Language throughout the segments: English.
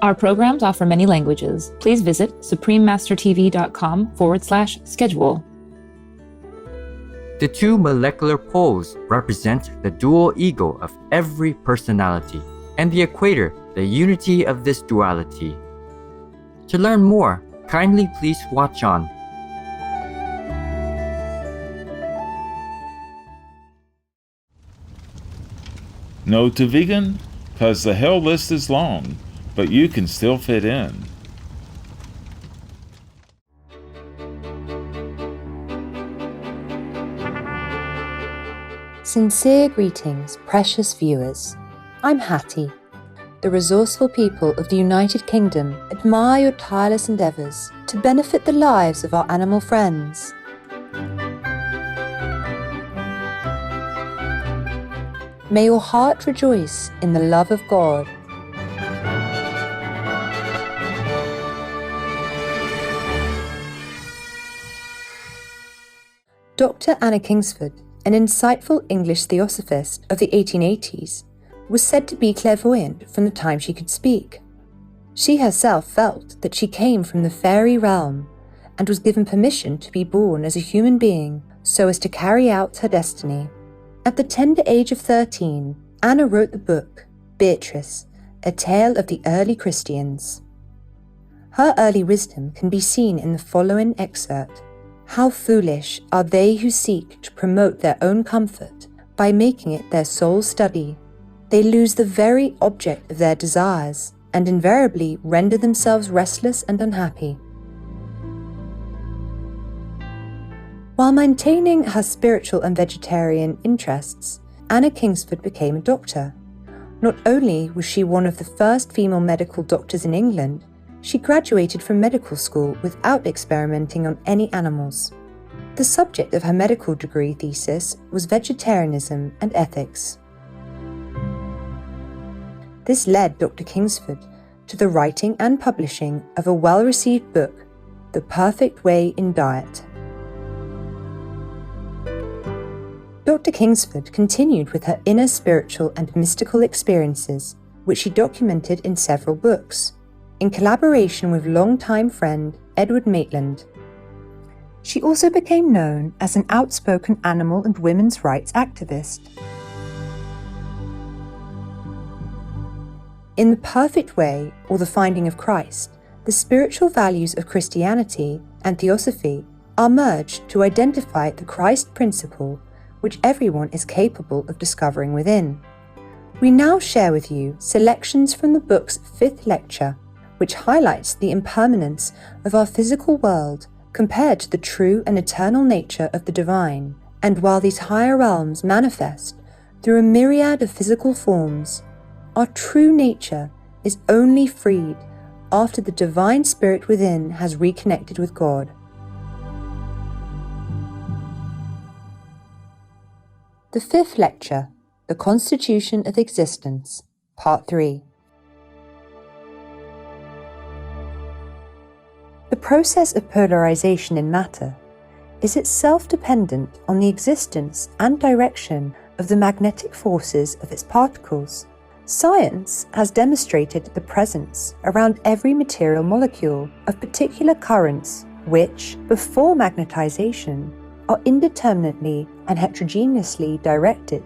Our programs offer many languages. Please visit suprememastertv.com/schedule. The two molecular poles represent the dual ego of every personality, and the equator, the unity of this duality. To learn more, kindly please watch on. No to vegan? 'Cause the hell list is long, but you can still fit in. Sincere greetings, precious viewers. I'm Hattie. The resourceful people of the United Kingdom admire your tireless endeavours to benefit the lives of our animal friends. May your heart rejoice in the love of God. Dr. Anna Kingsford, an insightful English theosophist of the 1880s, was said to be clairvoyant from the time she could speak. She herself felt that she came from the fairy realm and was given permission to be born as a human being so as to carry out her destiny. At the tender age of 13, Anna wrote the book, Beatrice, A Tale of the Early Christians. Her early wisdom can be seen in the following excerpt. How foolish are they who seek to promote their own comfort by making it their sole study. They lose the very object of their desires and invariably render themselves restless and unhappy. While maintaining her spiritual and vegetarian interests, Anna Kingsford became a doctor. Not only was she one of the first female medical doctors in England, she graduated from medical school without experimenting on any animals. The subject of her medical degree thesis was vegetarianism and ethics. This led Dr. Kingsford to the writing and publishing of a well-received book, The Perfect Way in Diet. Dr. Kingsford continued with her inner spiritual and mystical experiences, which she documented in several books, in collaboration with longtime friend Edward Maitland. She also became known as an outspoken animal and women's rights activist. In The Perfect Way, or The Finding of Christ, the spiritual values of Christianity and Theosophy are merged to identify the Christ principle which everyone is capable of discovering within. We now share with you selections from the book's 5th lecture, which highlights the impermanence of our physical world compared to the true and eternal nature of the divine. And while these higher realms manifest through a myriad of physical forms, our true nature is only freed after the divine spirit within has reconnected with God. The 5th lecture, The Constitution of Existence, Part 3. The process of polarization in matter is itself dependent on the existence and direction of the magnetic forces of its particles. Science has demonstrated the presence around every material molecule of particular currents which, before magnetization, are indeterminately and heterogeneously directed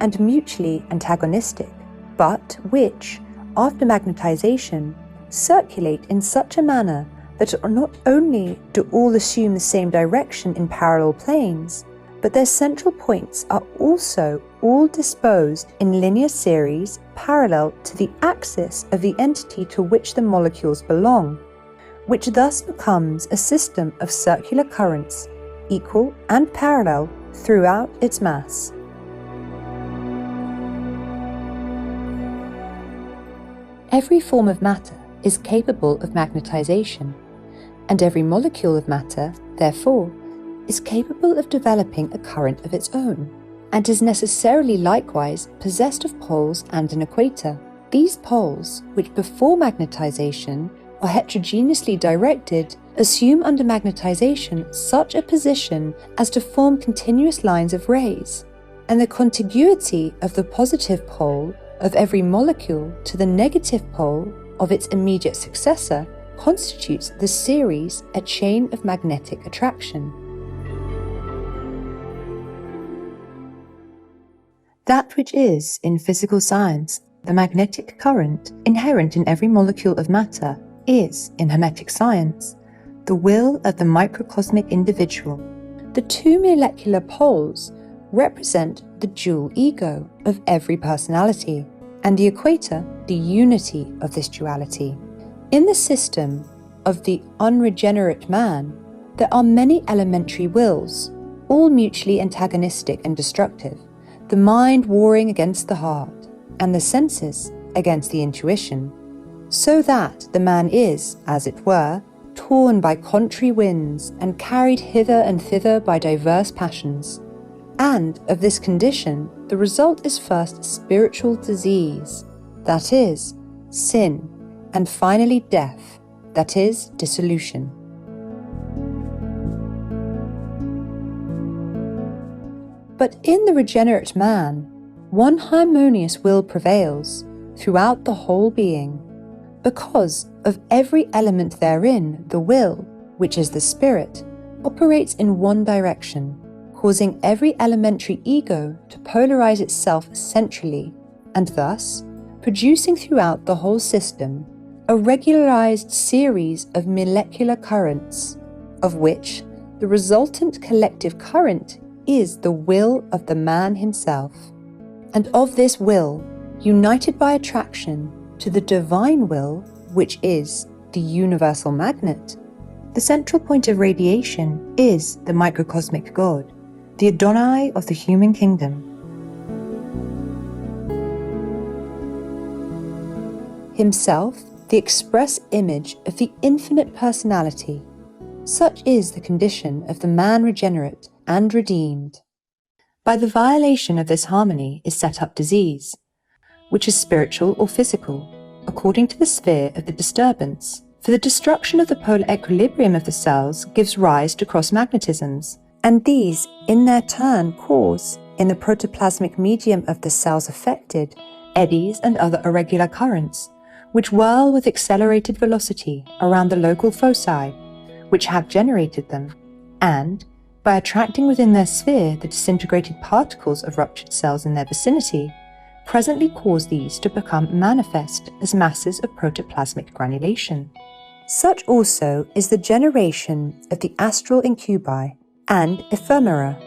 and mutually antagonistic, but which, after magnetization, circulate in such a manner that not only do all assume the same direction in parallel planes, but their central points are also all disposed in linear series parallel to the axis of the entity to which the molecules belong, which thus becomes a system of circular currents equal and parallel throughout its mass. Every form of matter is capable of magnetization, and every molecule of matter, therefore, is capable of developing a current of its own, and is necessarily likewise possessed of poles and an equator. These poles, which before magnetization are heterogeneously directed, assume under magnetization such a position as to form continuous lines of rays, and the contiguity of the positive pole of every molecule to the negative pole of its immediate successor constitutes the series a chain of magnetic attraction. That which is, in physical science, the magnetic current inherent in every molecule of matter is, in Hermetic science, the will of the microcosmic individual. The two molecular poles represent the dual ego of every personality, and the equator the unity of this duality. In the system of the unregenerate man, there are many elementary wills, all mutually antagonistic and destructive, the mind warring against the heart, and the senses against the intuition, so that the man is, as it were, torn by contrary winds and carried hither and thither by diverse passions. And of this condition, the result is first spiritual disease, that is, sin, and finally death, that is, dissolution. But in the regenerate man, one harmonious will prevails throughout the whole being. Because of every element therein, the will, which is the spirit, operates in one direction, causing every elementary ego to polarize itself centrally, and thus producing throughout the whole system a regularized series of molecular currents, of which the resultant collective current is the will of the man himself. And of this will, united by attraction to the divine will, which is the universal magnet, the central point of radiation is the microcosmic God, the Adonai of the human kingdom. Himself, the express image of the infinite personality. Such is the condition of the man regenerate and redeemed. By the violation of this harmony is set up disease, which is spiritual or physical, according to the sphere of the disturbance. For the destruction of the polar equilibrium of the cells gives rise to cross-magnetisms, and these, in their turn, cause, in the protoplasmic medium of the cells affected, eddies and other irregular currents, which whirl with accelerated velocity around the local foci, which have generated them, and, by attracting within their sphere the disintegrated particles of ruptured cells in their vicinity, presently cause these to become manifest as masses of protoplasmic granulation. Such also is the generation of the astral incubi and ephemera.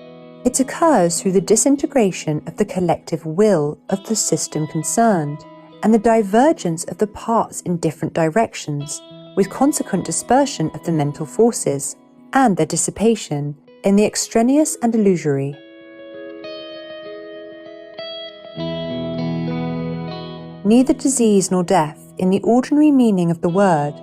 It occurs through the disintegration of the collective will of the system concerned, and the divergence of the parts in different directions, with consequent dispersion of the mental forces, and their dissipation in the extraneous and illusory. Neither disease nor death, in the ordinary meaning of the word,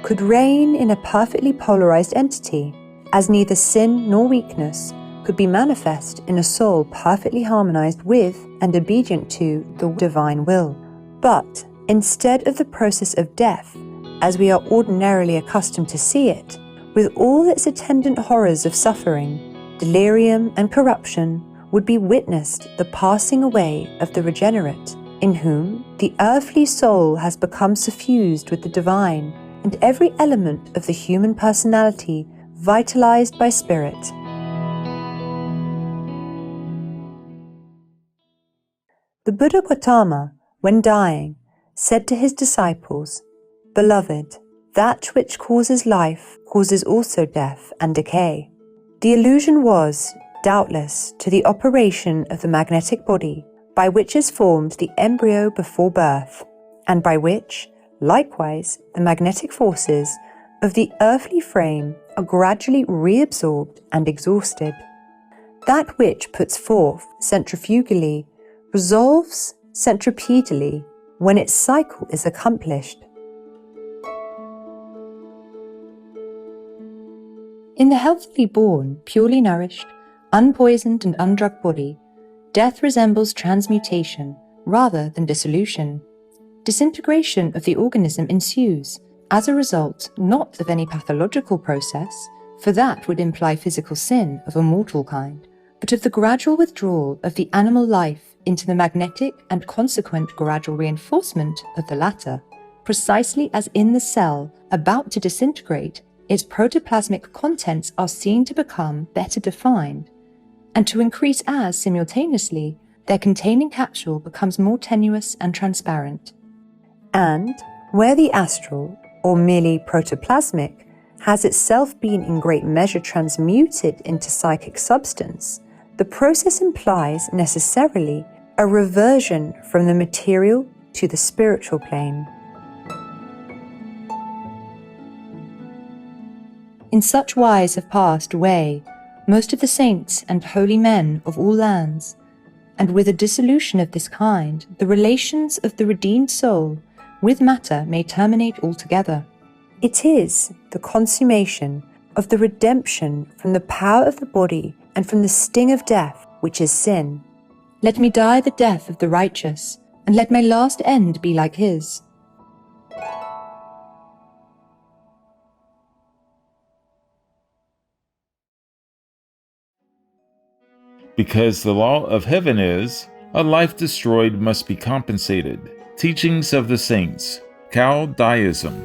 could reign in a perfectly polarized entity, as neither sin nor weakness could be manifest in a soul perfectly harmonized with and obedient to the divine will. But instead of the process of death, as we are ordinarily accustomed to see it, with all its attendant horrors of suffering, delirium and corruption, would be witnessed the passing away of the regenerate, in whom the earthly soul has become suffused with the divine, and every element of the human personality vitalized by spirit. The Buddha Gautama, when dying, said to his disciples, "Beloved, that which causes life causes also death and decay." The allusion was, doubtless, to the operation of the magnetic body, by which is formed the embryo before birth, and by which, likewise, the magnetic forces of the earthly frame are gradually reabsorbed and exhausted. That which puts forth centrifugally resolves centripetally when its cycle is accomplished. In the healthily born, purely nourished, unpoisoned and undrugged body, death resembles transmutation rather than dissolution. Disintegration of the organism ensues as a result not of any pathological process, for that would imply physical sin of a mortal kind, but of the gradual withdrawal of the animal life into the magnetic and consequent gradual reinforcement of the latter, precisely as in the cell about to disintegrate, its protoplasmic contents are seen to become better defined, and to increase as, simultaneously, their containing capsule becomes more tenuous and transparent. And where the astral, or merely protoplasmic, has itself been in great measure transmuted into psychic substance, the process implies necessarily a reversion from the material to the spiritual plane. In such wise have passed away most of the saints and holy men of all lands, and with a dissolution of this kind, the relations of the redeemed soul with matter may terminate altogether. It is the consummation of the redemption from the power of the body and from the sting of death, which is sin. Let me die the death of the righteous, and let my last end be like his. Because the law of heaven is, a life destroyed must be compensated. Teachings of the Saints, Chaldeism.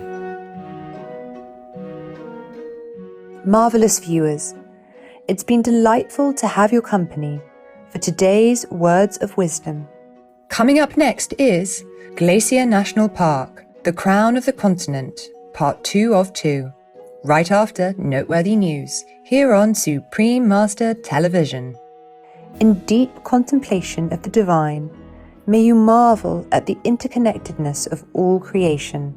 Marvelous viewers, it's been delightful to have your company for today's Words of Wisdom. Coming up next is Glacier National Park, the Crown of the Continent, Part 2 of 2, right after Noteworthy News, here on Supreme Master Television. In deep contemplation of the divine, may you marvel at the interconnectedness of all creation.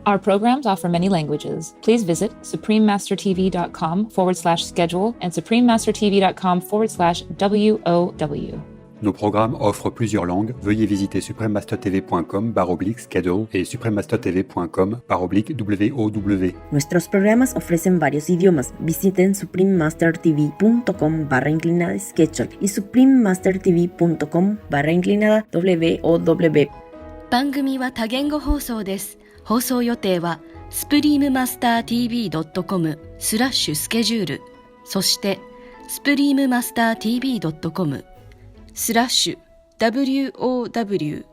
Our programs offer many languages. Please visit suprememastertv.com/schedule and suprememastertv.com/WOW. Nos programmes offrent plusieurs langues. Veuillez visiter suprememastertv.com/schedule et suprememastertv.com/WOW. Nuestros programas ofrecen varios idiomas. Visiten suprememastertv.com/schedule y suprememastertv.com/WOW. 番組は多言語放送です。放送予定は suprememastertv.com/schedule そして suprememastertv.com/WOW